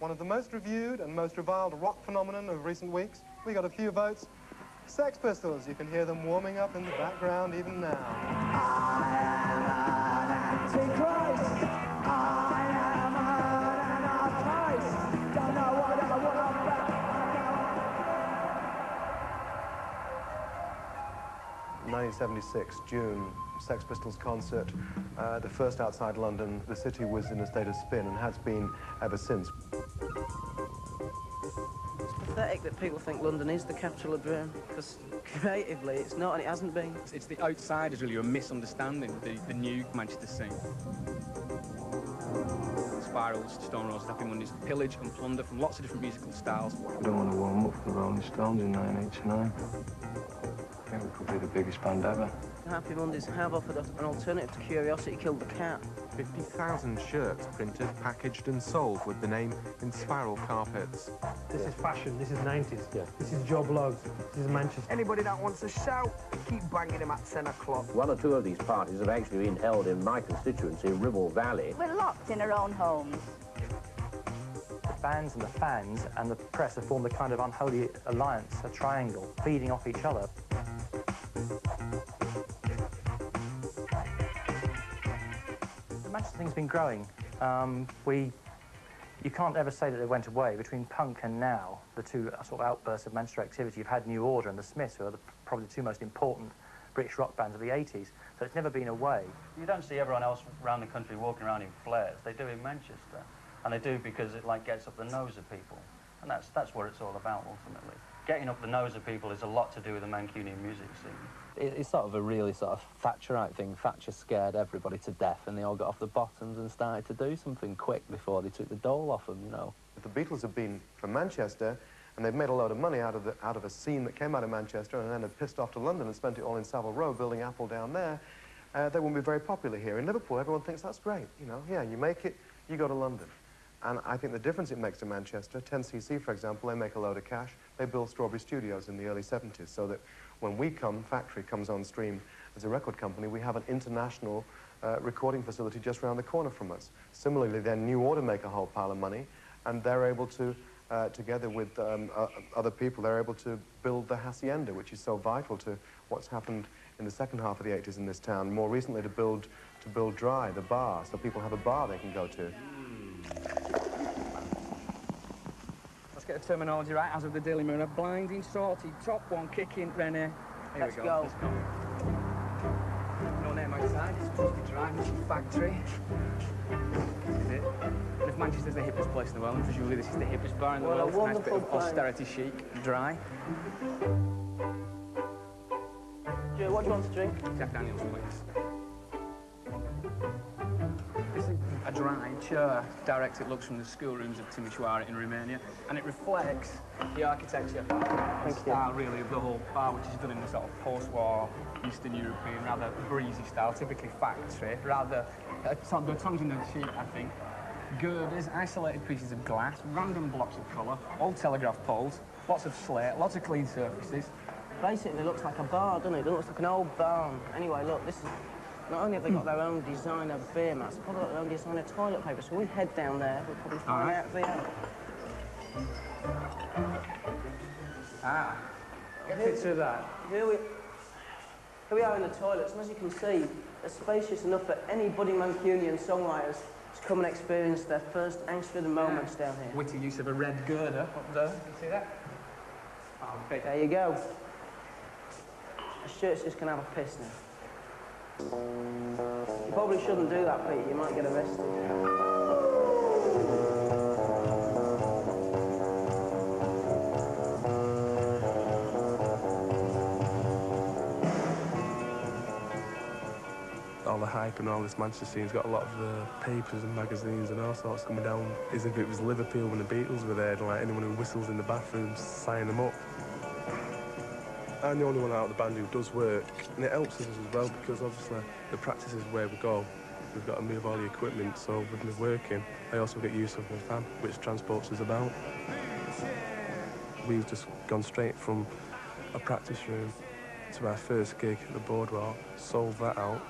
one of the most reviewed and most reviled rock phenomenon of recent weeks. We got a few votes. Sex Pistols, you can hear them warming up in the background even now. I am an antichrist. I am an antichrist. Don't know what I want back. 1976, June, Sex Pistols concert, the first outside London. The city was in a state of spin and has been ever since. It's pathetic that people think London is the capital of Britain, because creatively it's not, and it hasn't been. It's the outsiders really who are misunderstanding the new Manchester scene. Spirals, Stone Roses, Happy Mondays, pillage and plunder from lots of different musical styles. I don't want to warm up for the Rolling Stones in 1989. I think we could be the biggest band ever. Happy Mondays have offered an alternative to Curiosity Killed the Cat. 50,000 shirts printed, packaged and sold with the name in spiral carpets. This is fashion, this is 90s. Yeah. This is Joe Bloggs, this is Manchester. Anybody that wants to shout, keep banging him at 10 o'clock. One or two of these parties have actually been held in my constituency, Ribble Valley. We're locked in our own homes. The bands and the fans and the press have formed a kind of unholy alliance, a triangle, feeding off each other. The Manchester thing's been growing. You can't ever say that it went away. Between punk and now, the two sort of outbursts of Manchester activity, you've had New Order and the Smiths, who are probably the two most important British rock bands of the 80s, so it's never been away. You don't see everyone else around the country walking around in flares. They do in Manchester, and they do because it gets up the nose of people, and that's what it's all about ultimately. Getting up the nose of people is a lot to do with the Mancunian music scene. It's sort of a really sort of Thatcherite thing. Thatcher scared everybody to death, and they all got off the bottoms and started to do something quick before they took the dole off them, you know. The Beatles have been from Manchester, and they've made a load of money out of a scene that came out of Manchester and then had pissed off to London and spent it all in Savile Row building Apple down there. They won't be very popular here. In Liverpool, everyone thinks that's great, you know. Yeah, you make it, you go to London. And I think the difference it makes to Manchester, 10cc, for example, they make a load of cash. They built Strawberry Studios in the early 70s, so that when we come, Factory comes on stream as a record company, we have an international recording facility just around the corner from us. Similarly, then New Order make a whole pile of money, and they're able to, together with other people, they're able to build the Hacienda, which is so vital to what's happened in the second half of the 80s in this town. More recently, to build Dry, the bar, so people have a bar they can go to. Let's get the terminology right. As of the Daily Mirror, blinding, salty, top one, kicking, Rennie. Let's go. Let's go. No name outside, it's supposed to be Dry, this is Factory. This is it. And if Manchester's the hippest place in the world, and presumably this is the hippest bar in the world, it's a nice bit of austerity chic, Dry. Joe, what do you want to drink? Jack Daniels, please. This is a Dry chair. Direct it looks from the schoolrooms of Timișoara in Romania, and it reflects the architecture and style, really, of the whole bar, which is done in the sort of post-war, Eastern European, rather breezy style, typically Factory, rather, the tongues in the cheek, I think. Girders, isolated pieces of glass, random blocks of colour, old telegraph poles, lots of slate, lots of clean surfaces. Basically, it looks like a bar, doesn't it? It looks like an old barn. Anyway, look, this is... Not only have they got their own designer beer mats, they've probably got their own designer toilet paper, so we head down there, we'll probably find out the... Ah, get picture of that. Here we are in the toilets, and as you can see, they're spacious enough for any budding Mancunian songwriters to come and experience their first angst-ridden moments down here. Witty use of a red girder up there. You see that? Oh, okay. There you go. A shirt's just gonna have a piss now. You probably shouldn't do that, Pete. You might get arrested. All the hype and all this Manchester scene's got a lot of the papers and magazines and all sorts coming down as if it was Liverpool when the Beatles were there, and like anyone who whistles in the bathroom, sign them up. I'm the only one out of the band who does work, and it helps us as well because obviously the practice is where we go. We've got to move all the equipment, so with me working, I also get use of my van, which transports us about. We've just gone straight from a practice room to our first gig at the Boardwalk, sold that out,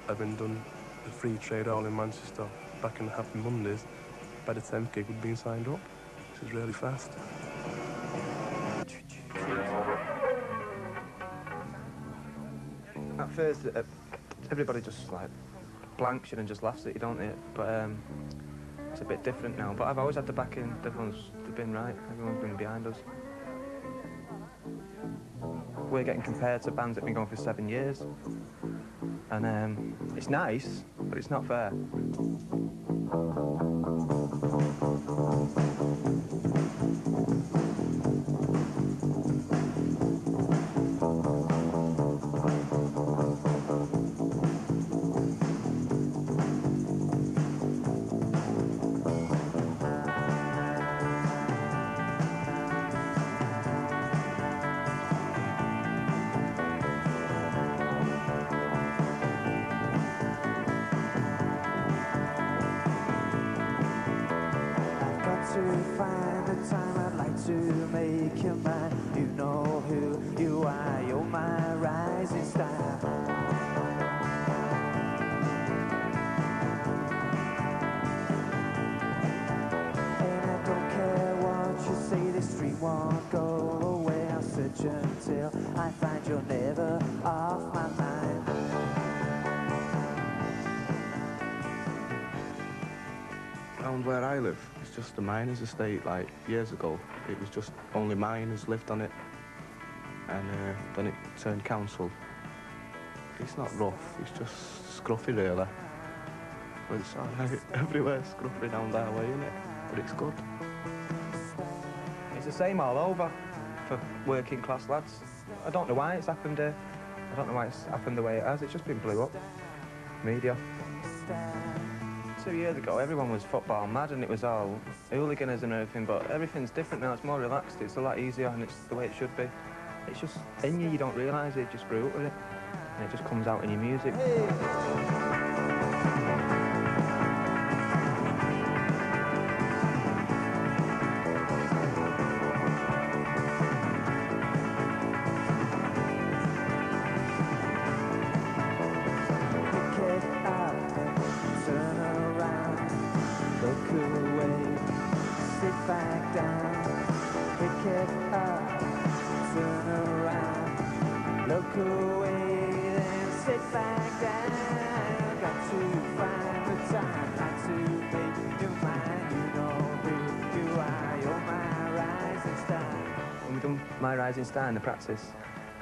having done the free trade all in Manchester back in the Happy Mondays. By the 10th gig, we'd been signed up. is really fast. At first, everybody just like blanks you and just laughs at you, don't they? But it's a bit different now. But I've always had the backing. They've been right. Everyone's been behind us. We're getting compared to bands that have been going for 7 years, and it's nice, but it's not fair. To find the time I'd like to make you mine. You know who you are, you're my rising star. And I don't care what you say, the street won't go away. I'll search until I find you're never off my mind. Around where I live, it's just a miners' estate. Like years ago, it was just only miners lived on it, and then it turned council. It's not rough, it's just scruffy really. But it's alright, everywhere scruffy down that way, isn't it? But it's good. It's the same all over for working class lads. I don't know why it's happened here. I don't know why it's happened the way it has. It's just been blew up. Media. 2 years ago, everyone was football mad and it was all hooliganism and everything, but everything's different now. It's more relaxed, it's a lot easier, and it's the way it should be. It's just in you don't realise it, you just grew up with it, and it just comes out in your music. Back down, pick it up, turn around, look away, then sit back down. Got to find the time, got to make you mine. You know who you are, you're my rising star. When we done My Rising Star in the practice,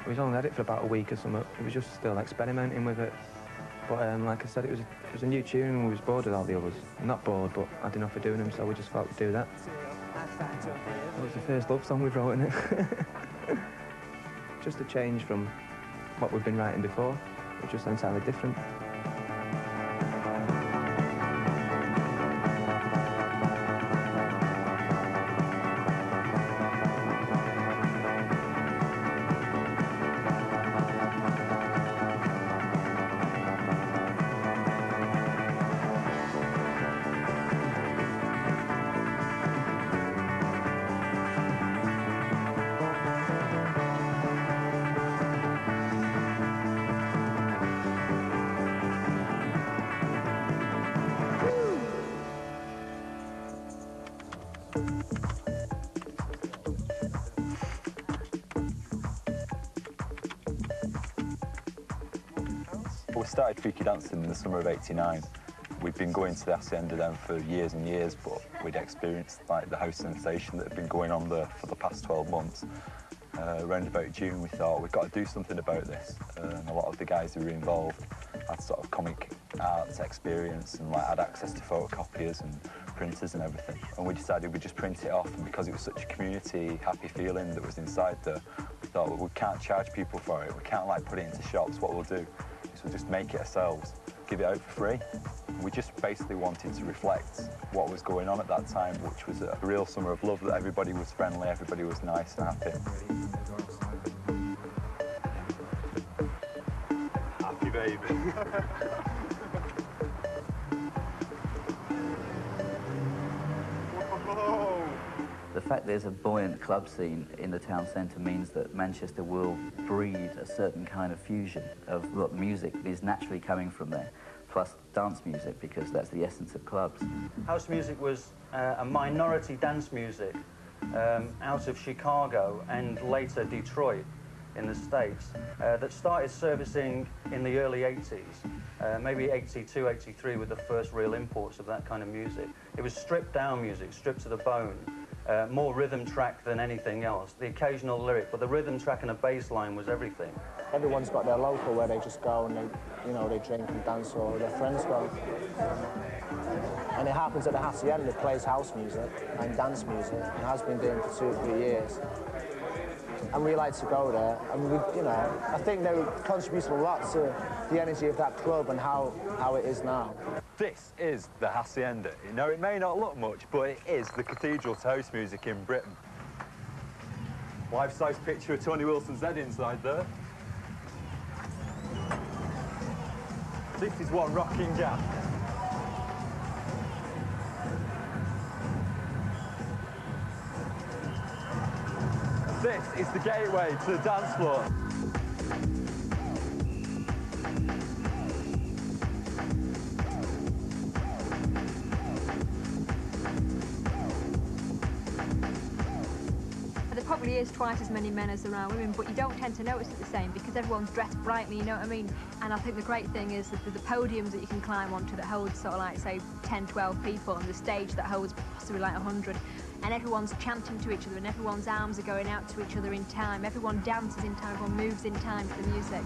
we only had it for about a week or something. We was just still experimenting with it. But like I said, it was a new tune and we was bored with all the others. Not bored, but had enough of doing them, so we just thought we'd do that. It was the first love song we've wrote in it. Just a change from what we've been writing before. It was just entirely different. We started freaky dancing in the summer of '89. We'd been going to the Hacienda then for years and years, but we'd experienced like the house sensation that had been going on there for the past 12 months. Around about June, we thought we've got to do something about this. And a lot of the guys who were involved had sort of comic arts experience and like had access to photocopiers and printers and everything. And we decided we'd just print it off, and because it was such a community happy feeling that was inside there, we thought, well, we can't charge people for it. We can't like put it into shops. What we'll do is we'll just make it ourselves, give it out for free. We just basically wanted to reflect what was going on at that time, which was a real summer of love, that everybody was friendly, everybody was nice and happy. Happy baby. The fact there's a buoyant club scene in the town centre means that Manchester will breed a certain kind of fusion of what music is naturally coming from there. plus dance music, because that's the essence of clubs. House music was a minority dance music out of Chicago and later Detroit in the States that started servicing in the early 80s, maybe 82, 83 with the first real imports of that kind of music. It was stripped down music, stripped to the bone, more rhythm track than anything else. The occasional lyric, but the rhythm track and a bass line was everything. Everyone's got their local where they just go and they drink and dance, or their friends go. And it happens at the Hacienda, it plays house music and dance music, and has been doing for 2 or 3 years. And we like to go there, and I think they contribute a lot to the energy of that club and how it is now. This is the Hacienda. You know, it may not look much, but it is the cathedral to house music in Britain. Life-size picture of Tony Wilson's head inside there. This is one rocking gap. This is the gateway to the dance floor. There probably is twice as many men as there are women, but you don't tend to notice it the same because everyone's dressed brightly, you know what I mean? And I think the great thing is that the podiums that you can climb onto that holds sort of like, say, 10, 12 people, and the stage that holds possibly like 100. And everyone's chanting to each other, and everyone's arms are going out to each other in time. Everyone dances in time, everyone moves in time to the music.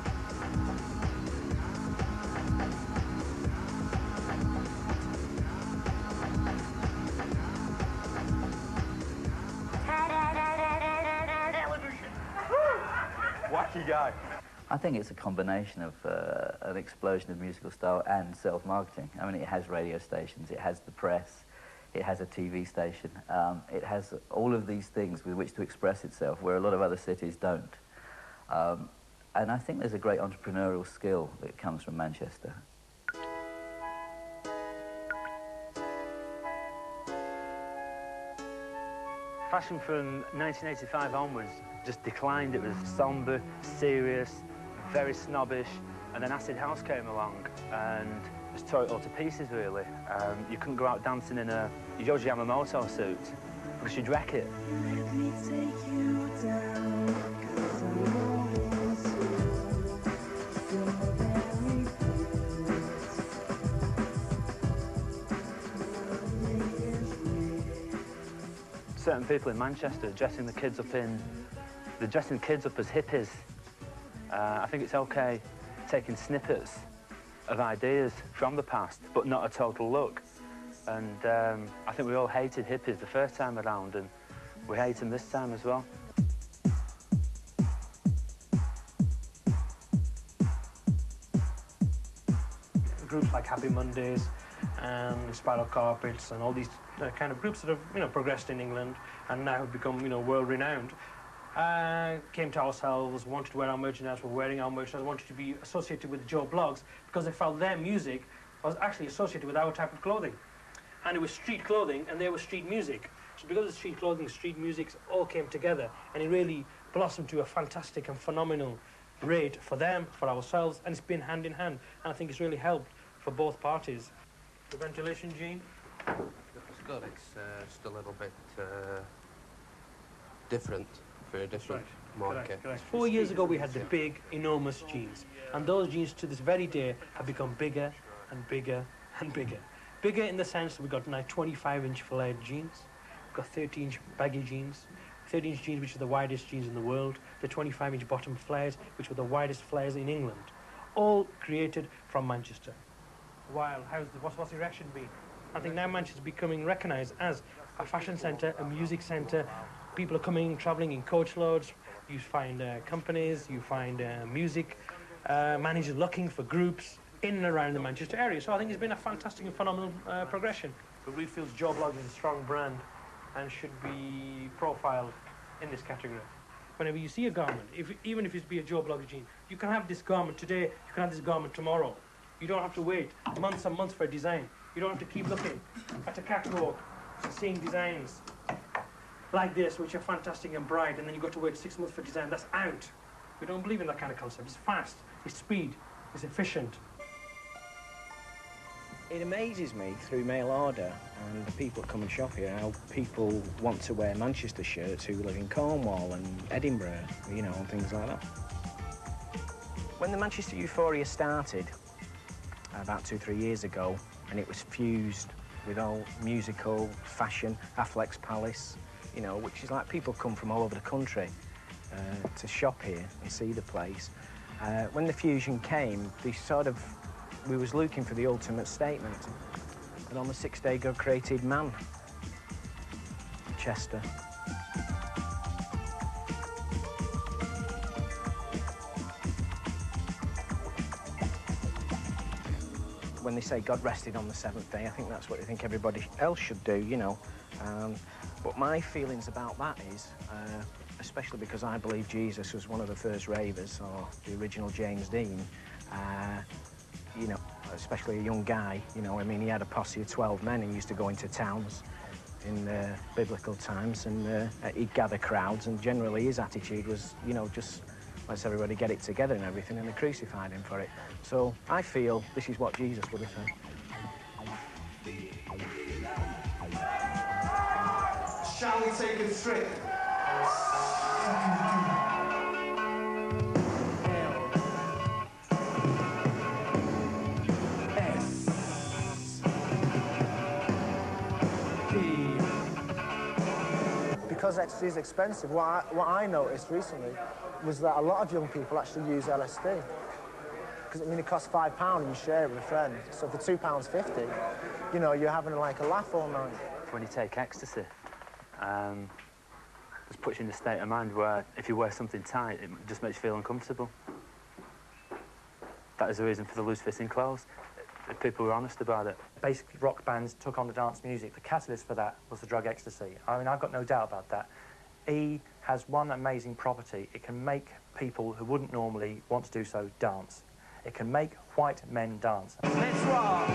Wacky guy. I think it's a combination of an explosion of musical style and self-marketing. I mean, it has radio stations, it has the press, it has a TV station, it has all of these things with which to express itself, where a lot of other cities don't. And I think there's a great entrepreneurial skill that comes from Manchester. Fashion from 1985 onwards just declined. It was sombre, serious, very snobbish, and then acid house came along and just tore it all to pieces, really. You couldn't go out dancing in a Yohji Yamamoto suit because you'd wreck it. Certain people in Manchester dressing kids up as hippies. I think it's okay taking snippets of ideas from the past, but not a total look. And I think we all hated hippies the first time around, and we hate them this time as well. Groups like Happy Mondays and Spiral Carpets and all these kind of groups that have progressed in England and now have become world-renowned, came to ourselves, wanted to wear our merchandise, were wearing our merchandise, wanted to be associated with Joe Bloggs because they felt their music was actually associated with our type of clothing. And it was street clothing and they were street music. So because of street clothing, street music all came together, and it really blossomed to a fantastic and phenomenal rate for them, for ourselves, and it's been hand in hand. And I think it's really helped for both parties. The ventilation, Gene? It's good. It's just a little bit different for a different market. Correct. 4 years ago we had the big, enormous jeans, and those jeans to this very day have become bigger and bigger and bigger. Bigger in the sense that we've got now 25-inch flared jeans, we've got 30-inch baggy jeans, 30-inch jeans which are the widest jeans in the world, the 25-inch bottom flares which were the widest flares in England, all created from Manchester. While what's the reaction been? I think now Manchester is becoming recognised as a fashion centre, a music centre. People are coming, travelling in coach loads. You find companies, you find music managers looking for groups in and around the Manchester area. So I think it's been a fantastic and phenomenal progression. But we feel Joe Bloggs is a strong brand and should be profiled in this category. Whenever you see a garment, even if it's be a Joe Bloggs jean, you can have this garment today, you can have this garment tomorrow. You don't have to wait months and months for a design. You don't have to keep looking at a catwalk, seeing designs like this, which are fantastic and bright, and then you've got to wait 6 months for design. That's out. We don't believe in that kind of concept. It's fast, it's speed, it's efficient. It amazes me through mail order and the people that come and shop here how people want to wear Manchester shirts who live in Cornwall and Edinburgh, you know, and things like that. When the Manchester Euphoria started, about 2-3 years ago, and it was fused with all musical, fashion, Affleck's Palace, you know, which is like people come from all over the country to shop here and see the place. When the fusion came, we was looking for the ultimate statement. And on the 6th day, God created man, Chester. When they say God rested on the 7th day, I think that's what they think everybody else should do, you know. But my feelings about that is, especially because I believe Jesus was one of the first ravers, or the original James Dean, you know, especially a young guy, you know, I mean, he had a posse of 12 men. He used to go into towns in biblical times, and he'd gather crowds, and generally his attitude was, you know, just let's everybody get it together and everything, and they crucified him for it. So I feel this is what Jesus would have said. Shall we take a trip? Because ecstasy is expensive, what I noticed recently was that a lot of young people actually use LSD. Because, I mean, it costs £5 and you share it with a friend. So for £2.50, you know, you're having like a laugh all night. When you take ecstasy, it just puts you in a state of mind where if you wear something tight, it just makes you feel uncomfortable. That is the reason for the loose-fitting clothes. People were honest about it. Basically, rock bands took on the dance music. The catalyst for that was the drug ecstasy. I mean, I've got no doubt about that. E has one amazing property. It can make people who wouldn't normally want to do so dance. It can make white men dance. Let's rock!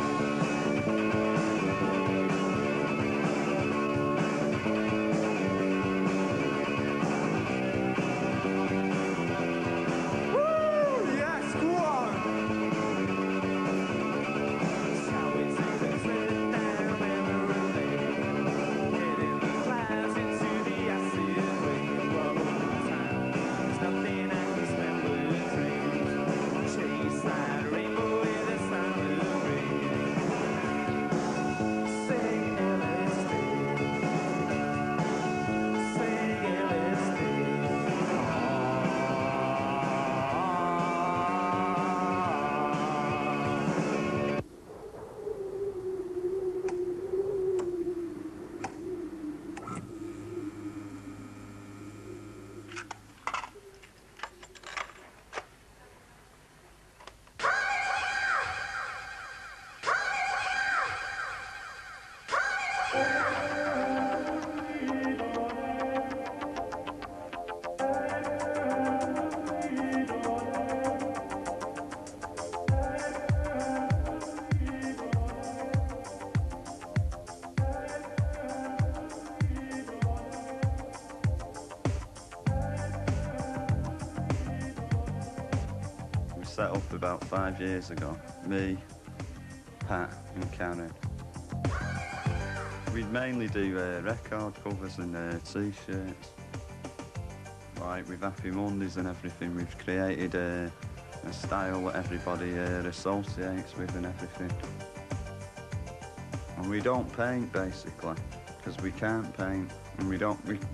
Set up about 5 years ago. Me, Pat and Karen. We'd mainly do record covers and T-shirts. Like with Happy Mondays and everything, we've created a style that everybody associates with and everything. And we don't paint, basically, because we can't paint. And we,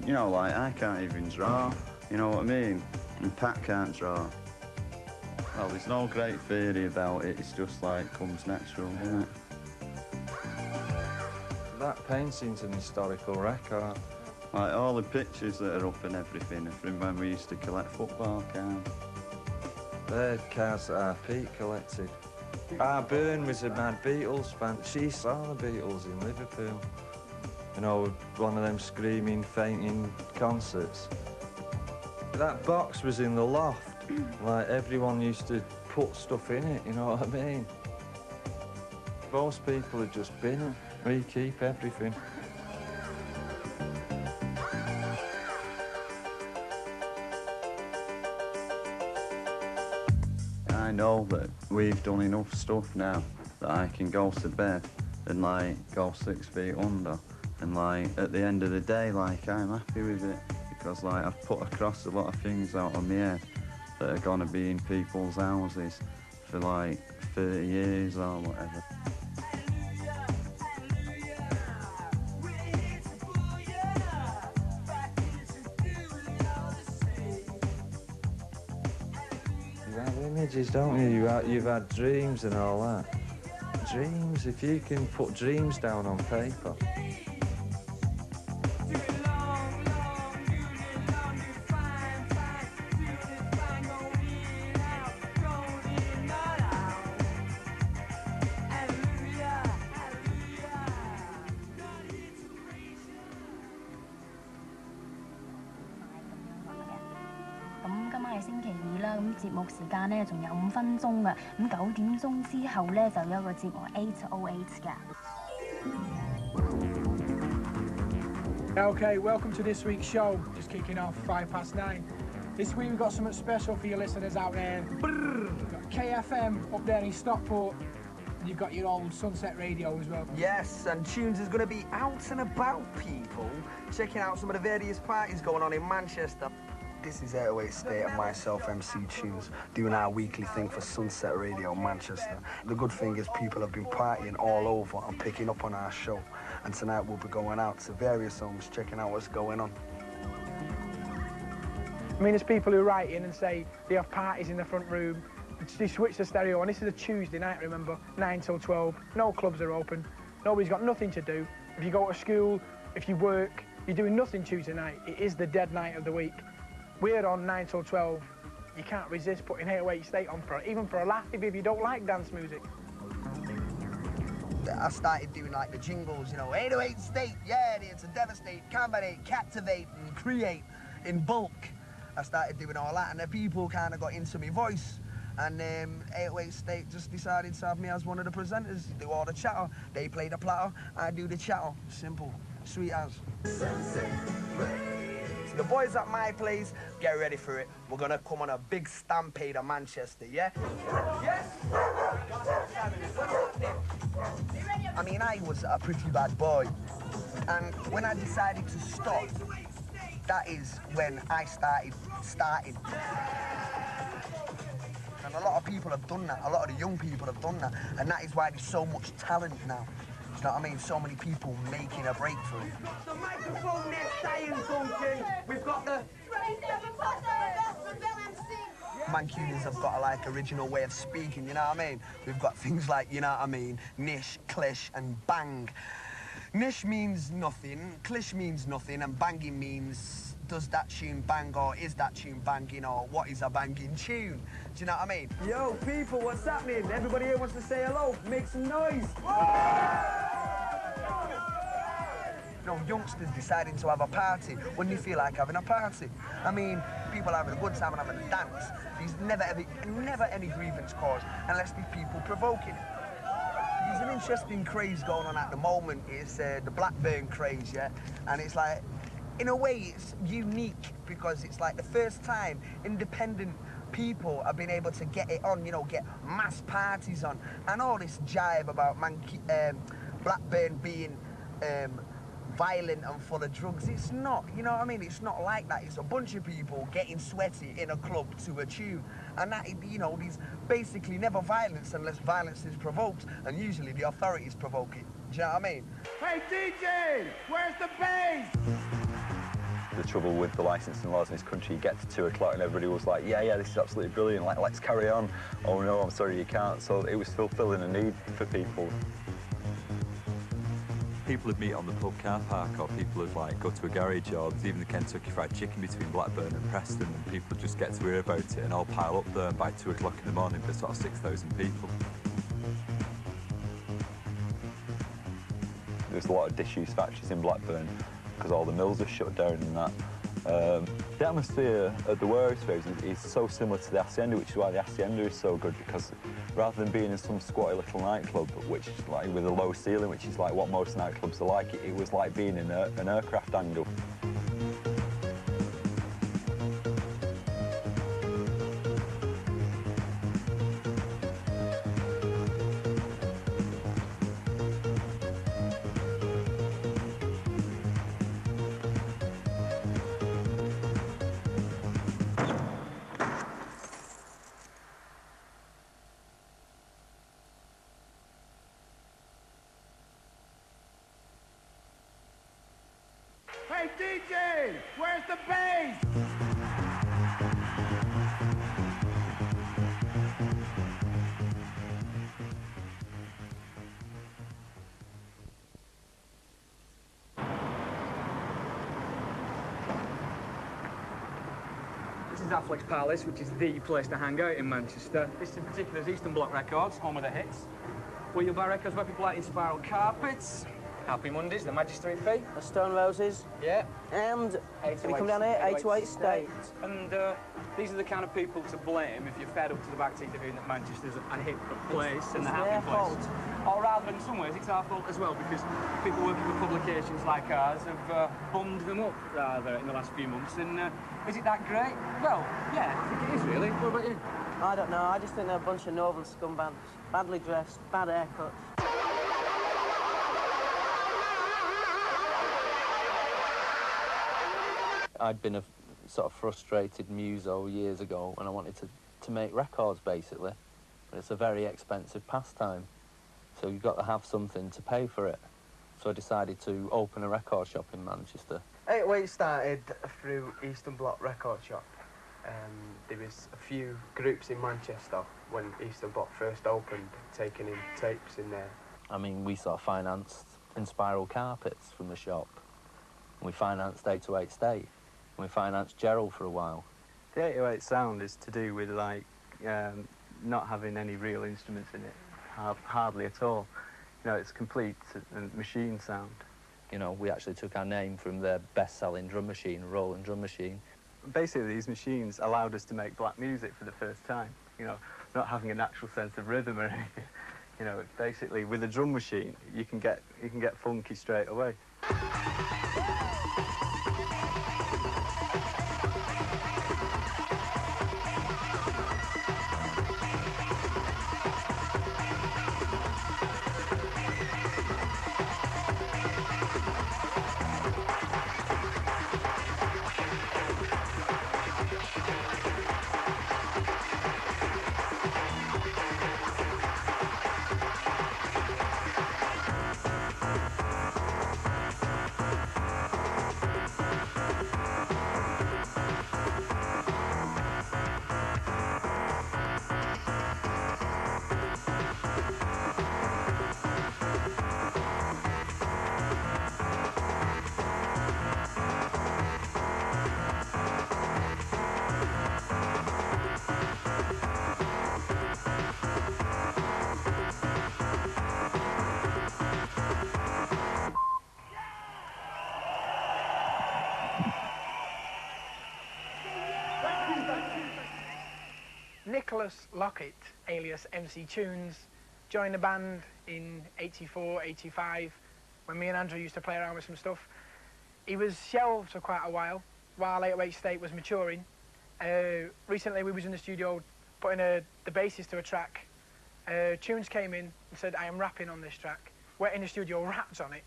you know, like, I can't even draw, you know what I mean? And Pat can't draw. Well, there's no great theory about it, it's just like comes natural, isn't it? That painting's an historical record. Like all the pictures that are up and everything are from when we used to collect football cards. They're cards that our Pete collected. Our Byrne was a mad Beatles fan. She saw the Beatles in Liverpool. You know, one of them screaming, fainting concerts. That box was in the loft. Like, everyone used to put stuff in it, you know what I mean? Most people have just been it. We keep everything. I know that we've done enough stuff now that I can go to bed and like go 6 feet under, and like at the end of the day, like I'm happy with it because like I've put across a lot of things out on my head that are gonna be in people's houses for like 30 years or whatever. You have images, don't you? You've had dreams and all that. Dreams, if you can put dreams down on paper.節目時間咧仲有5分鐘嘅，咁9點鐘之後咧就有一個節目808㗎。Okay, welcome to this week's show. Just kicking off 9:05. This week we've got something special for your listeners out there. We've got KFM up there in Stockport. And you've got your old Sunset Radio as well. Yes, and Tunes is going to be out and about, people, checking out some of the various parties going on in Manchester. This is 808 State and myself, MC Tunes, doing our weekly thing for Sunset Radio Manchester. The good thing is people have been partying all over and picking up on our show. And tonight we'll be going out to various homes, checking out what's going on. I mean, there's people who write in and say they have parties in the front room. They switch the stereo on. This is a Tuesday night, remember, 9 till 12. No clubs are open. Nobody's got nothing to do. If you go to school, if you work, you're doing nothing Tuesday night. It is the dead night of the week. We're on 9 till 12. You can't resist putting 808 State on, even for a laugh, if you don't like dance music. I started doing like the jingles, you know, 808 State, yeah, it's a devastate, combinate, captivate, and create in bulk. I started doing all that, and the people kind of got into my voice. And 808 State just decided to have me as one of the presenters, do all the chatter. They play the platter, I do the chatter. Simple, sweet as. The boys at my place, get ready for it. We're gonna come on a big stampede of Manchester, yeah? Yes! I mean, I was a pretty bad boy. And when I decided to stop, that is when I started. And a lot of people have done that. A lot of the young people have done that. And that is why there's so much talent now. You know what I mean? So many people making a breakthrough. The microphone there saying something. We've got the... Mancunians have got a like original way of speaking, you know what I mean? We've got things like, you know what I mean, nish, clish and bang. Nish means nothing, clish means nothing, and banging means does that tune bang or is that tune banging or what is a banging tune? Do you know what I mean? Yo, people, what's happening? Everybody here wants to say hello. Make some noise. You know, youngsters deciding to have a party when they feel like having a party. I mean, people are having a good time and having a dance. There's never any grievance caused unless there's people provoking it. There's an interesting craze going on at the moment. It's the Blackburn craze, yeah? And it's like, in a way, it's unique because it's like the first time independent people have been able to get it on, you know, get mass parties on. And all this jive about Blackburn being violent and full of drugs. It's not, you know what I mean? It's not like that. It's a bunch of people getting sweaty in a club to a tune. And that, you know, there's basically never violence unless violence is provoked. And usually the authorities provoke it. Do you know what I mean? Hey, DJ, where's the bass? The trouble with the licensing laws in this country, you get to 2 o'clock and everybody was like, yeah, this is absolutely brilliant, like, let's carry on. Oh no, I'm sorry, you can't. So it was fulfilling a need for people. People would meet on the pub car park, or people would like go to a garage, or there's even the Kentucky Fried Chicken between Blackburn and Preston, and people would just get to hear about it and all pile up there, and by 2 o'clock in the morning there's sort of 6,000 people. There's a lot of disused factories in Blackburn because all the mills are shut down and that. The atmosphere at the warehouse is so similar to the Hacienda, which is why the Hacienda is so good, because rather than being in some squatty little nightclub, which is like with a low ceiling, which is like what most nightclubs are like, it was like being in an aircraft hangar. Hey, DJ, where's the bass? This is Affleck's Palace, which is the place to hang out in Manchester. This in particular is Eastern Bloc Records, home of the hits. Where you'll buy records where people like in Spiral Carpets, Happy Mondays, the Magistrate Fee. The Stone Roses. Yeah. And if you come down here, 828 State. And these are the kind of people to blame if you're fed up to the back teeth of hearing that Manchester's a hip place and a happy place. Or rather, in some ways, it's our fault as well, because people working for publications like ours have bummed them up, rather, in the last few months. And is it that great? Well, yeah, I think it is, really. What about you? I don't know. I just think they're a bunch of northern scumbags. Badly dressed, bad haircuts. I'd been a sort of frustrated muso years ago when I wanted to make records, basically. But it's a very expensive pastime, so you've got to have something to pay for it. So I decided to open a record shop in Manchester. 808 started through Eastern Bloc Record Shop. There was a few groups in Manchester when Eastern Bloc first opened, taking in tapes in there. I mean, we sort of financed In Spiral Carpets from the shop. We financed 808 State. We financed Gerald for a while. The 808 sound is to do with, like, not having any real instruments in it, hardly at all. You know, it's complete machine sound. You know, we actually took our name from their best-selling drum machine, Roland drum machine. Basically, these machines allowed us to make black music for the first time. You know, not having a natural sense of rhythm or anything. You know, basically, with a drum machine, you can get funky straight away. Nicholas Lockett, alias MC Tunes, joined the band in 84, 85, when me and Andrew used to play around with some stuff. He was shelved for quite a while 808 State was maturing. Recently we was in the studio putting the bases to a track. Tunes came in and said, I am rapping on this track. Went in the studio, rapped on it,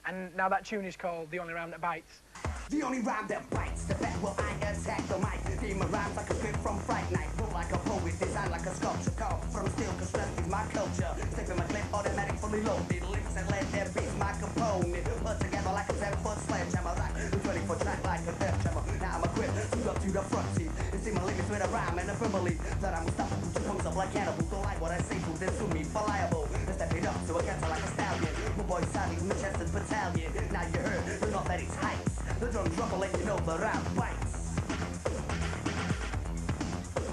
and now that tune is called The Only Rhyme That Bites. The only rhyme that bites, the fact will I attack the mic. Demon rhymes like a script from Fright Night. Roll like a poet, design like a sculpture. Call from steel, constructing my culture. Stepping my clip, automatic, fully loaded. Lyrics and let that beat my component. Put together like a 7-foot sledgehammer. Like a 20-foot track like a death hammer. Now I'm equipped to up to the front seat. And see my limits with a rhyme and a firm belief that I'm unstoppable. Two punks up like cannibals. Don't like what I say, so then sue me for liable. And step it up to a cancer like a stallion. My boy Sally, Madchester Battalion. Now you heard, the not that it's heights. The drums rumble, let you know the rhyme bites.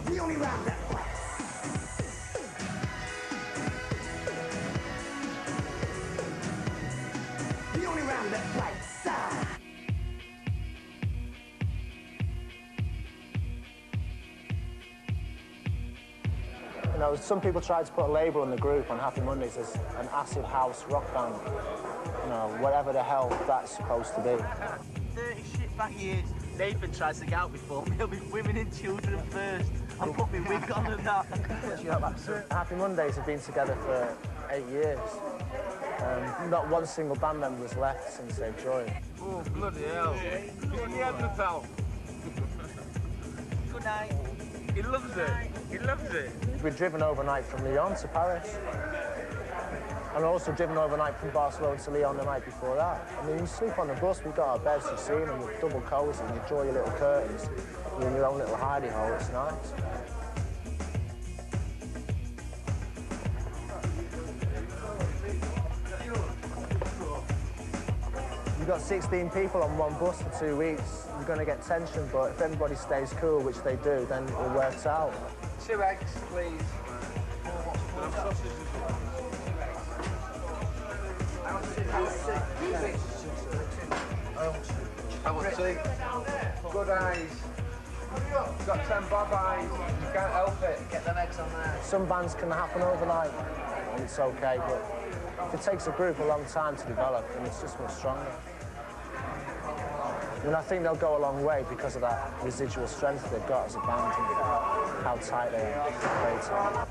The only rhyme that bites. The only rhyme that bites. You know, some people tried to put a label on the group on Happy Mondays as an acid house rock band. You know, whatever the hell that's supposed to be. 30 shit back years. Nathan tries to get out before me. He'll be women and children first. I'll put my wig on and that. Happy Mondays have been together for 8 years. Not one single band member has left since they've joined. Oh, bloody hell. Put your hand in the towel. Good night. He loves it. He loves it. We've driven overnight from Lyon to Paris. And also driven overnight from Barcelona to Lyon the night before that. I mean, you sleep on the bus, we've got our beds, you've seen them, with double cosy, and you draw your little curtains, you're in your own little hidey hole, it's nice. You've got 16 people on one bus for 2 weeks, you're going to get tension, but if everybody stays cool, which they do, then it works out. 2 eggs, please. I want tea. Good eyes. You've got 10 bob eyes. You can't help it. Get them eggs on there. Some bands can happen overnight, and it's okay, but if it takes a group a long time to develop, then it's just much stronger. I mean, I think they'll go a long way because of that residual strength they've got as a band and how tight they are, very tight.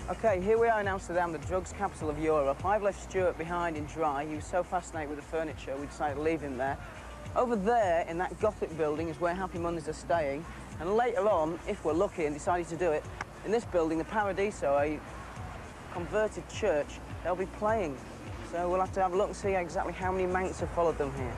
Okay, here we are in Amsterdam, the drugs capital of Europe. I've left Stuart behind in Dry. He was so fascinated with the furniture, we decided to leave him there. Over there, in that Gothic building, is where Happy Mondays are staying. And later on, if we're lucky and decided to do it, in this building, the Paradiso, a converted church, they'll be playing. So we'll have to have a look and see exactly how many Manx have followed them here.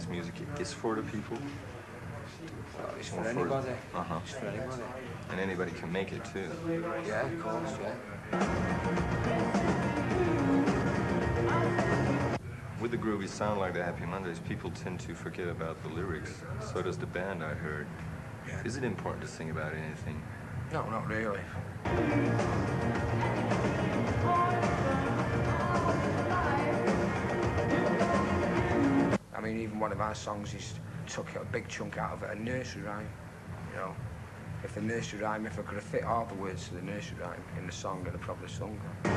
Music is for the people. It's for anybody. It's for anybody. And anybody can make it too. Yeah, of course, yeah. With the groovy sound like the Happy Mondays, people tend to forget about the lyrics. So does the band, I heard. Yeah. Is it important to sing about anything? No, not really. I mean, even one of our songs is took a big chunk out of it, a nursery rhyme. You know, if I could have fit all the words to the nursery rhyme in the song, I'd have probably sung it.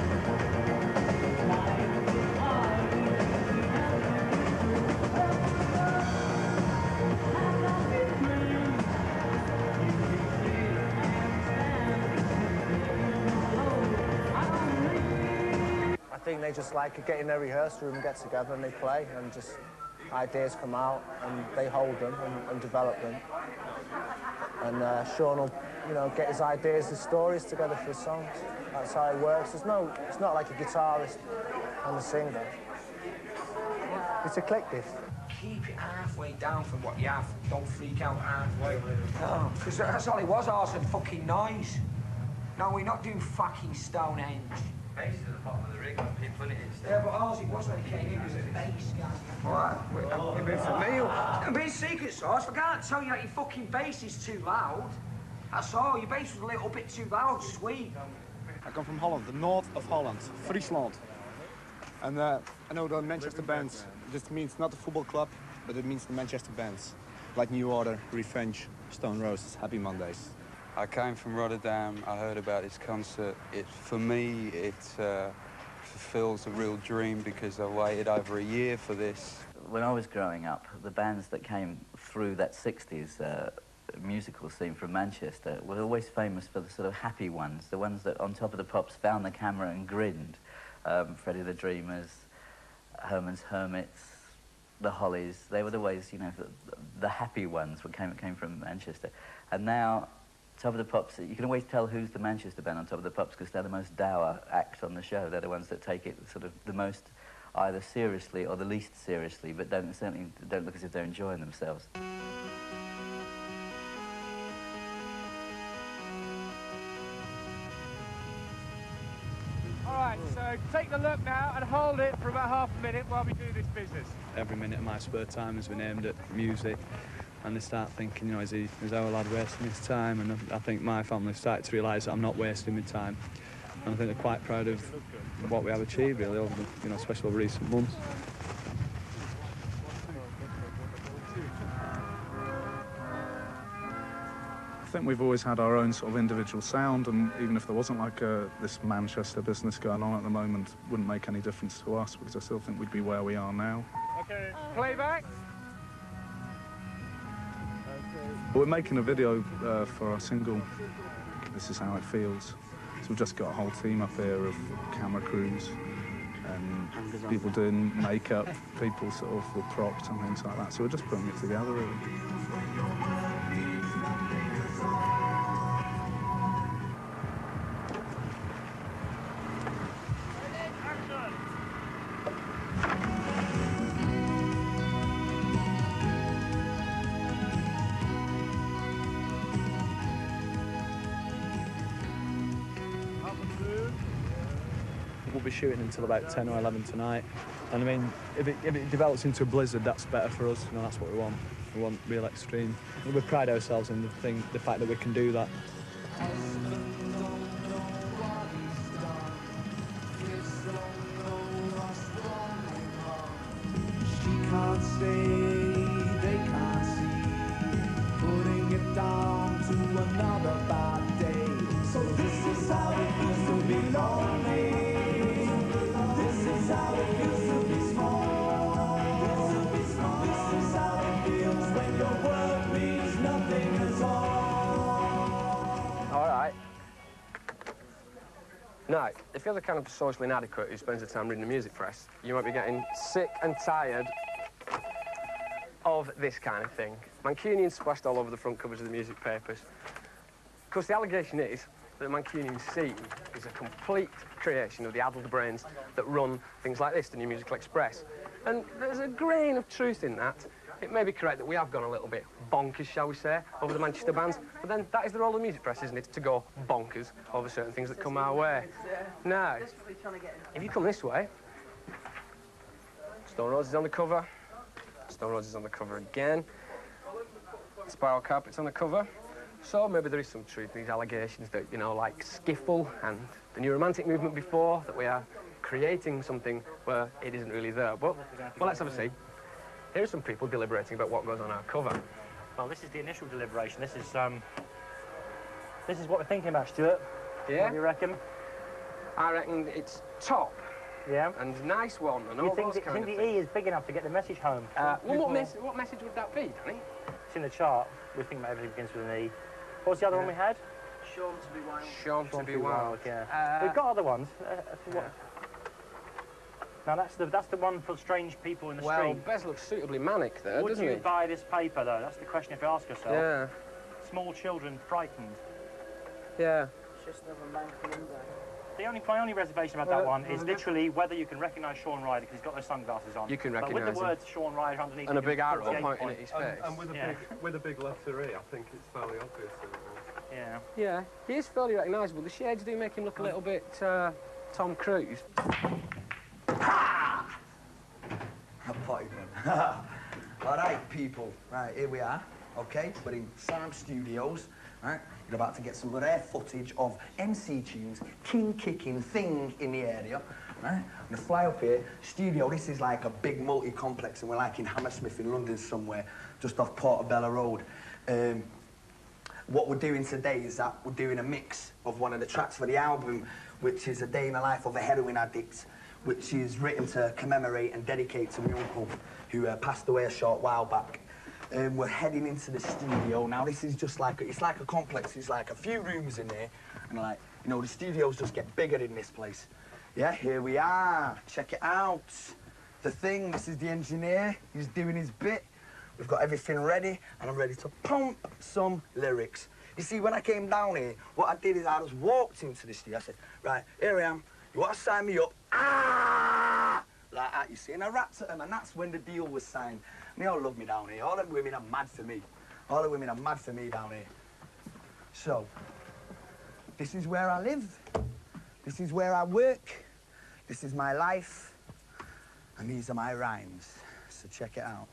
I think they just like get in their rehearsal room, get together and they play, and just ideas come out and they hold them and develop them. And Sean will, you know, get his ideas and stories together for his songs. That's how it works. It's not like a guitarist and a singer. It's a collective. Keep it halfway down from what you have. Don't freak out halfway. No, because that's all it was, arse and fucking noise. No, we're not doing fucking Stonehenge. Bass is at the bottom of the rig when people put it in. Yeah, but ours it was when it came in, was a bass guy. What? A bit for me. I'm being secret sauce. I can't tell you that your fucking bass is too loud. That's all. Your bass was a little bit too loud, sweet. I come from Holland, the north of Holland, Friesland. And I know the Manchester bands, this means not the football club, but it means the Manchester bands. Like New Order, Revenge, Stone Roses, Happy Mondays. I came from Rotterdam, I heard about this concert. For me, it fulfills a real dream because I waited over a year for this. When I was growing up, the bands that came through that 60s musical scene from Manchester were always famous for the sort of happy ones, the ones that on Top of the Pops found the camera and grinned. Freddie the Dreamers, Herman's Hermits, the Hollies, they were always, you know, the happy ones that came from Manchester. And now, Top of the Pops, you can always tell who's the Manchester band on Top of the Pops because they're the most dour act on the show. They're the ones that take it sort of the most either seriously or the least seriously, but certainly don't look as if they're enjoying themselves. All right, so take the look now and hold it for about half a minute while we do this business. Every minute of my spare time has been aimed at music, and they start thinking, you know, is our lad wasting his time? And I think my family started to realise that I'm not wasting my time, and I think they're quite proud of what we have achieved, really, over the, you know, especially over recent months. I think we've always had our own sort of individual sound, and even if there wasn't like this Manchester business going on at the moment, it wouldn't make any difference to us, because I still think we'd be where we are now. Okay, playback. We're making a video for our single, This Is How It Feels. So we've just got a whole team up here of camera crews and people doing makeup, people sort of with props and things like that. So we're just putting it together, really. We'll be shooting until about 10 or 11 tonight, and I mean, if it develops into a blizzard, that's better for us. You know, that's what we want. We want real extreme. We pride ourselves in the fact that we can do that. She can't stay, they can't see, putting it down to another bad day. So this is how it feels to be lonely. This is how it feels to be small. This is how it feels when your word means nothing at all. All right. Now, if you're the kind of socially inadequate who spends the time reading the music press, you might be getting sick and tired of this kind of thing. Mancunians splashed all over the front covers of the music papers. Of course, the allegation is that the Mancunian scene is a complete creation of the addled brains that run things like this, the New Musical Express. And there's a grain of truth in that. It may be correct that we have gone a little bit bonkers, shall we say, over the Manchester bands, but then that is the role of the music press, isn't it, to go bonkers over certain things that come our way. Now, if you come this way, Stone Roses on the cover, Stone Roses on the cover again, Spiral Carpets on the cover. So maybe there is some truth in these allegations that, you know, like Skiffle and the New Romantic movement before, that we are creating something where it isn't really there. But, well, let's have a see. Here are some people deliberating about what goes on our cover. Well, this is the initial deliberation. This is what we're thinking about, Stuart. Yeah? What do you reckon? I reckon it's top. Yeah. And nice one, and You all think those kind of the things. E is big enough to get the message home? Well, what message would that be, Danny? It's in the chart. We think everything begins with an E. What was the other one we had? Sean to be wild. Sean to be wild. Yeah. We've got other ones. Now that's the one for strange people in the street. Well, Bez looks suitably manic there, doesn't he? Would you buy this paper though? That's the question if you ask yourself. Yeah. Small children frightened. Yeah. It's just another manky Monday. My only reservation about that one is literally whether you can recognise Sean Ryder because he's got those sunglasses on. You can but recognise with the words Sean Ryder underneath. And a big arrow pointing at his face. And with a big letter E, I think it's fairly obvious. Yeah. Yeah, he is fairly recognisable. The shades do make him look a little bit Tom Cruise. A potty one. All right, people. Right, here we are. Okay, we're in Sound Studios. Right, you're about to get some rare footage of MC Tunes, king-kicking thing in the area. Right, I'm gonna fly up here. Studio, this is like a big multi-complex, and we're like in Hammersmith in London somewhere, just off Portobello Road. What we're doing today is that we're doing a mix of one of the tracks for the album, which is A Day in the Life of a Heroin Addict, which is written to commemorate and dedicate to my uncle, who passed away a short while back. We're heading into the studio now. This is just like it's like a complex. There's like a few rooms in there, and like, you know, the studios just get bigger in this place. Yeah, here we are. Check it out. The Thing. This is the engineer. He's doing his bit. We've got everything ready, and I'm ready to pump some lyrics. You see, when I came down here, what I did is I just walked into the studio. I said, right, here I am. You want to sign me up? Ah! Like that, you see, and I rapped to them, and that's when the deal was signed. And they all love me down here. All them women are mad for me. All the women are mad for me down here. So, this is where I live. This is where I work. This is my life. And these are my rhymes. So check it out.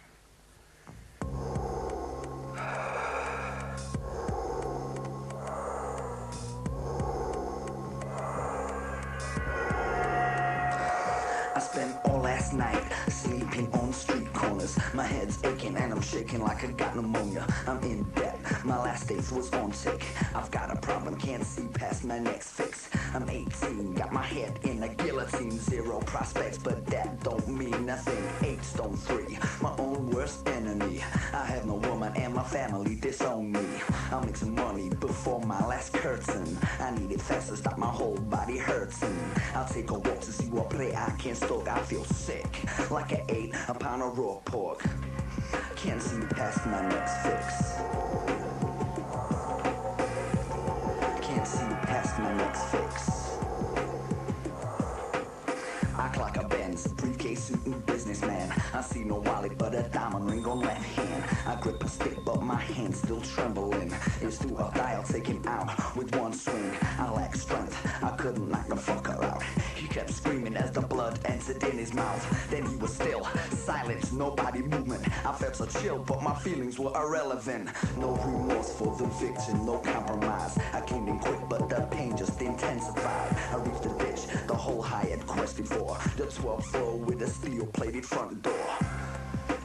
I spent all last night sleeping on street corners. My head's aching and I'm shaking like I got pneumonia. I'm in debt, my last days was on tick. I've got a problem, can't see past my next fix. I'm 18, got my head in a guillotine. 0 prospects, but that don't mean nothing. 8 stone 3, my own worst enemy. I have no woman and my family disown me. I'll make some money before my last curtain. I need it fast to stop my whole body hurting. I'll take a walk to see what play I can stalk. I feel sick, like I ate a pound of raw pork. Can't see past my next fix. Can't see past my next fix. Act like a Benz, briefcase suiting businessman. I see no wallet but a diamond ring on left hand. I grip a stick but my hand's still trembling. It's through a dial, take him out with one swing. I lack strength, I couldn't knock the fucker out. He kept screaming as the blood entered in his mouth. Then he was still, silent, no body movement. I felt a chill but my feelings were irrelevant. No remorse for the victim, no compromise. I came in quick but the pain just intensified. I reached the ditch, the hole I had quested for. The 12th floor with a steel-plated front door.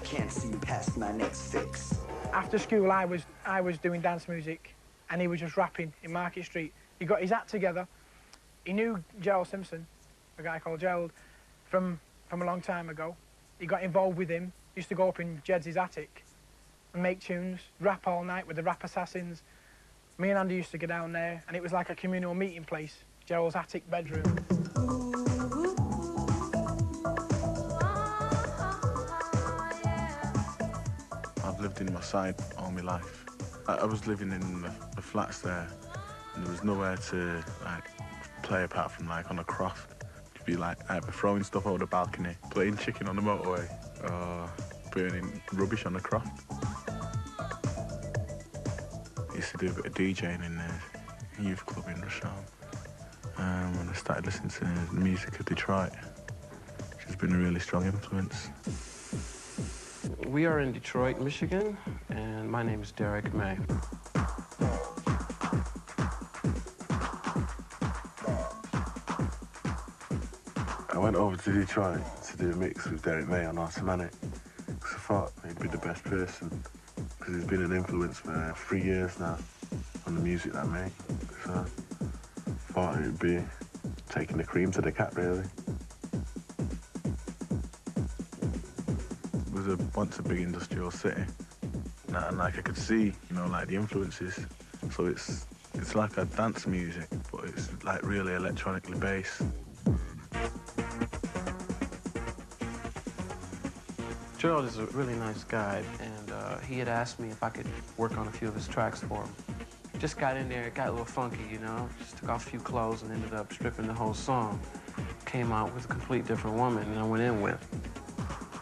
Can't see past my next fix. After school, I was doing dance music, and he was just rapping in Market Street. He got his act together. He knew Gerald Simpson, a guy called Gerald, from a long time ago. He got involved with him. Used to go up in Jed's attic and make tunes, rap all night with the Rap Assassins. Me and Andy used to go down there, and it was like a communal meeting place. Gerald's attic bedroom. I've lived in my side all my life. I was living in the flats there, and there was nowhere to like play apart from like on a croft. You'd be like either throwing stuff over the balcony, playing chicken on the motorway, or burning rubbish on the croft. I used to do a bit of DJing in the youth club in Rochelle. When I started listening to the music of Detroit, which has been a really strong influence. We are in Detroit, Michigan, and my name is Derek May. I went over to Detroit to do a mix with Derek May on Automatic, because I thought he'd be the best person, because he's been an influence for 3 years now on the music that I make. So I thought it'd be taking the cream to the cap, really. It was once a big industrial city, and like I could see, you know, like the influences. So it's like a dance music, but it's like really electronically based. Gerald is a really nice guy, and he had asked me if I could work on a few of his tracks for him. Just got in there, got a little funky, you know, just took off a few clothes and ended up stripping the whole song. Came out with a complete different woman, and I went in with.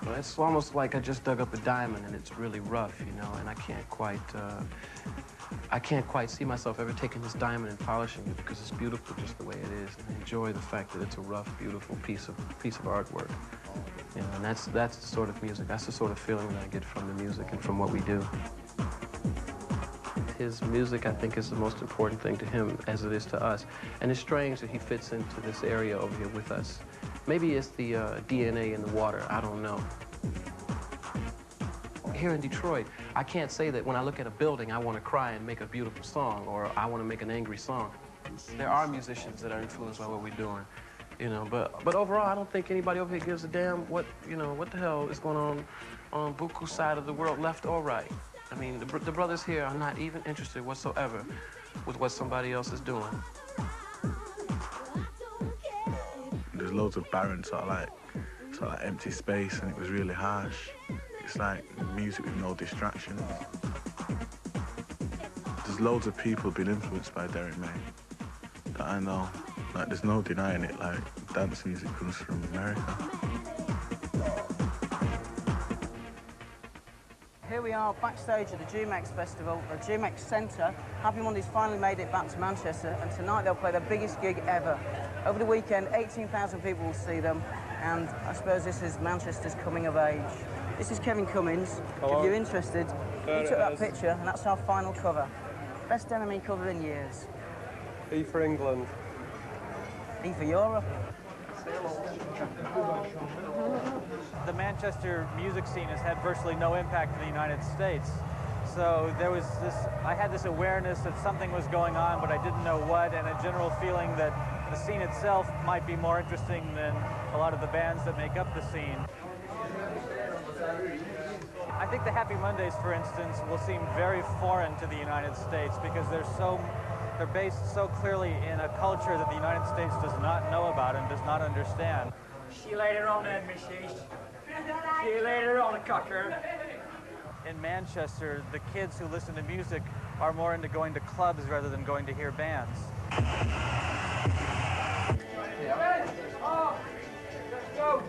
But it's almost like I just dug up a diamond, and it's really rough, you know, and I can't quite see myself ever taking this diamond and polishing it, because it's beautiful just the way it is, and I enjoy the fact that it's a rough, beautiful piece of artwork. You know, and that's the sort of music, that's the sort of feeling that I get from the music and from what we do. His music, I think, is the most important thing to him as it is to us. And it's strange that he fits into this area over here with us. Maybe it's the DNA in the water, I don't know. Here in Detroit, I can't say that when I look at a building, I want to cry and make a beautiful song, or I want to make an angry song. There are musicians that are influenced by what we're doing, you know, but overall, I don't think anybody over here gives a damn what the hell is going on Buku's side of the world, left or right. I mean, the brothers here are not even interested whatsoever with what somebody else is doing. There's loads of barren sort of like empty space, and it was really harsh. It's like music with no distractions. There's loads of people being influenced by Derek May that I know. Like, there's no denying it. Like, dance music comes from America. Here we are backstage at the GMX Festival, the GMX Centre. Happy Monday's finally made it back to Manchester, and tonight they'll play their biggest gig ever. Over the weekend, 18,000 people will see them, and I suppose this is Manchester's coming of age. This is Kevin Cummins. Hello. If you're interested, he took that picture, and that's our final cover. Best Enemy cover in years. E for England. E for Europe. The Manchester music scene has had virtually no impact in the United States. So there was this, I had this awareness that something was going on, but I didn't know what, and a general feeling that the scene itself might be more interesting than a lot of the bands that make up the scene. I think the Happy Mondays, for instance, will seem very foreign to the United States because they're based so clearly in a culture that the United States does not know about and does not understand. See you later on then, missus. See you later on, cocker. In Manchester, the kids who listen to music are more into going to clubs rather than going to hear bands. Let's go.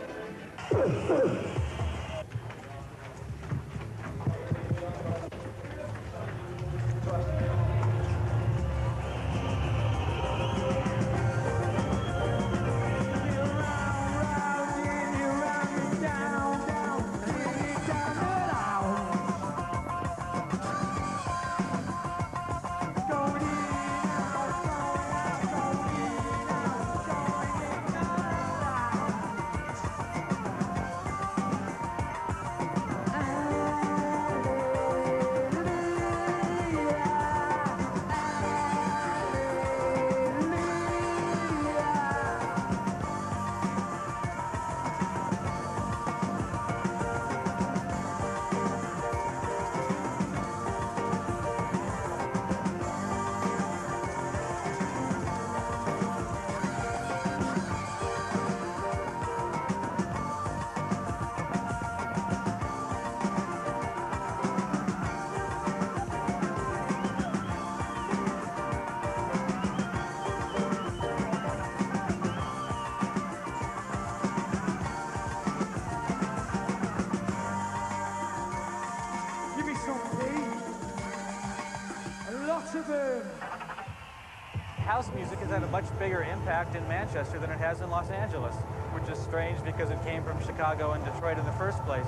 House music has had a much bigger impact in Manchester than it has in Los Angeles, which is strange because it came from Chicago and Detroit in the first place.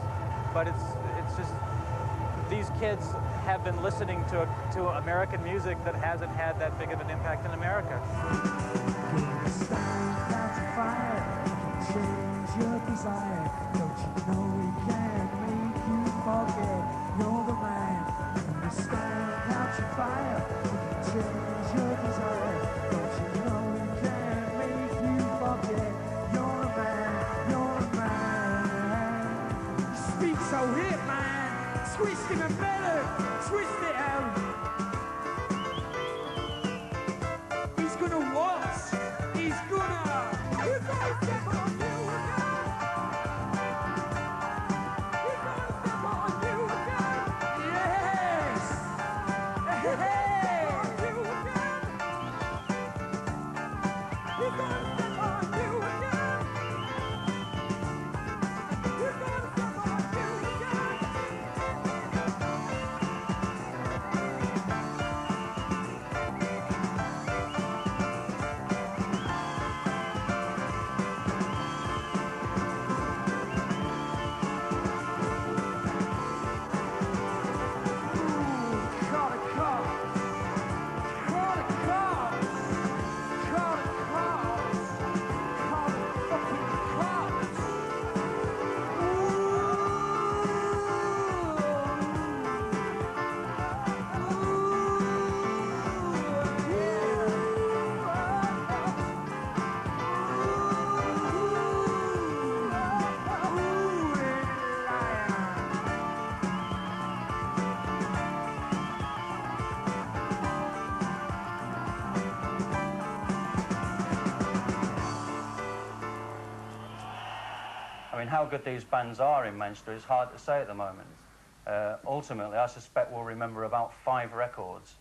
But it's just, these kids have been listening to American music that hasn't had that big of an impact in America. Change your desire. Don't you know we can make you forget you're the man? Understand, catch your fire. We can change your desire. Don't you know we can make you forget you're the man? You're the man. You speak so hip, man. Twist him and better. Twist it out. He's gonna waltz. He's gonna. He's gonna step on you. I mean, how good these bands are in Manchester is hard to say at the moment. Ultimately, I suspect we'll remember about 5 records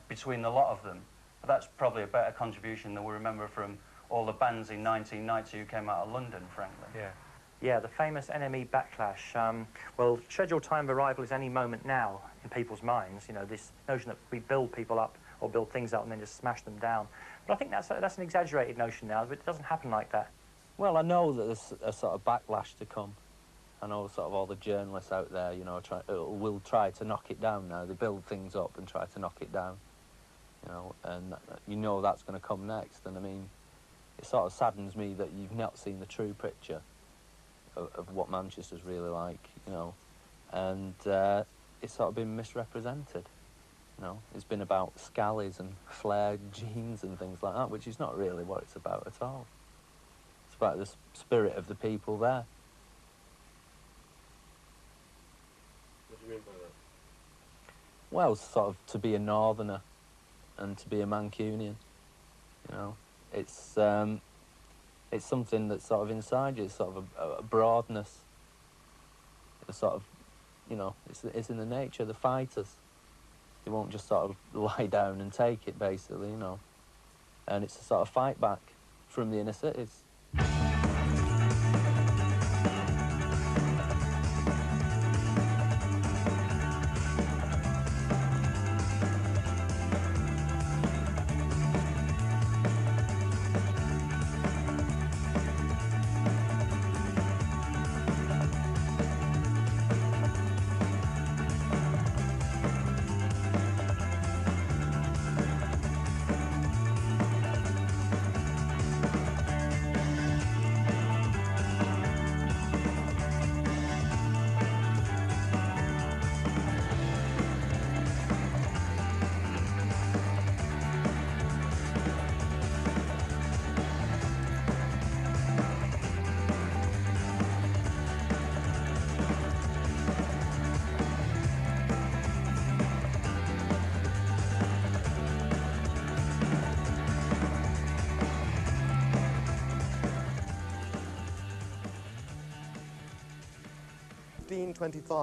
between the lot of them. But that's probably a better contribution than we remember from all the bands in 1990 who came out of London, frankly. Yeah. Yeah, the famous NME backlash. Well, scheduled time of arrival is any moment now in people's minds. You know, this notion that we build people up or build things up and then just smash them down. But I think that's an exaggerated notion now, but it doesn't happen like that. Well, I know that there's a sort of backlash to come. I know sort of all the journalists out there, you know, will try to knock it down now. They build things up and try to knock it down, you know, and you know that's going to come next. And I mean, it sort of saddens me that you've not seen the true picture of what Manchester's really like, you know, and it's sort of been misrepresented. You know, it's been about scallies and flared jeans and things like that, which is not really what it's about at all. It's about the spirit of the people there. What do you mean by that? Well, sort of to be a northerner and to be a Mancunian, you know, it's something that's sort of inside you. It's sort of a broadness, a sort of, you know, it's in the nature of the fighters. They won't just sort of lie down and take it, basically, you know. And it's a sort of fight back from the inner cities. $15.25.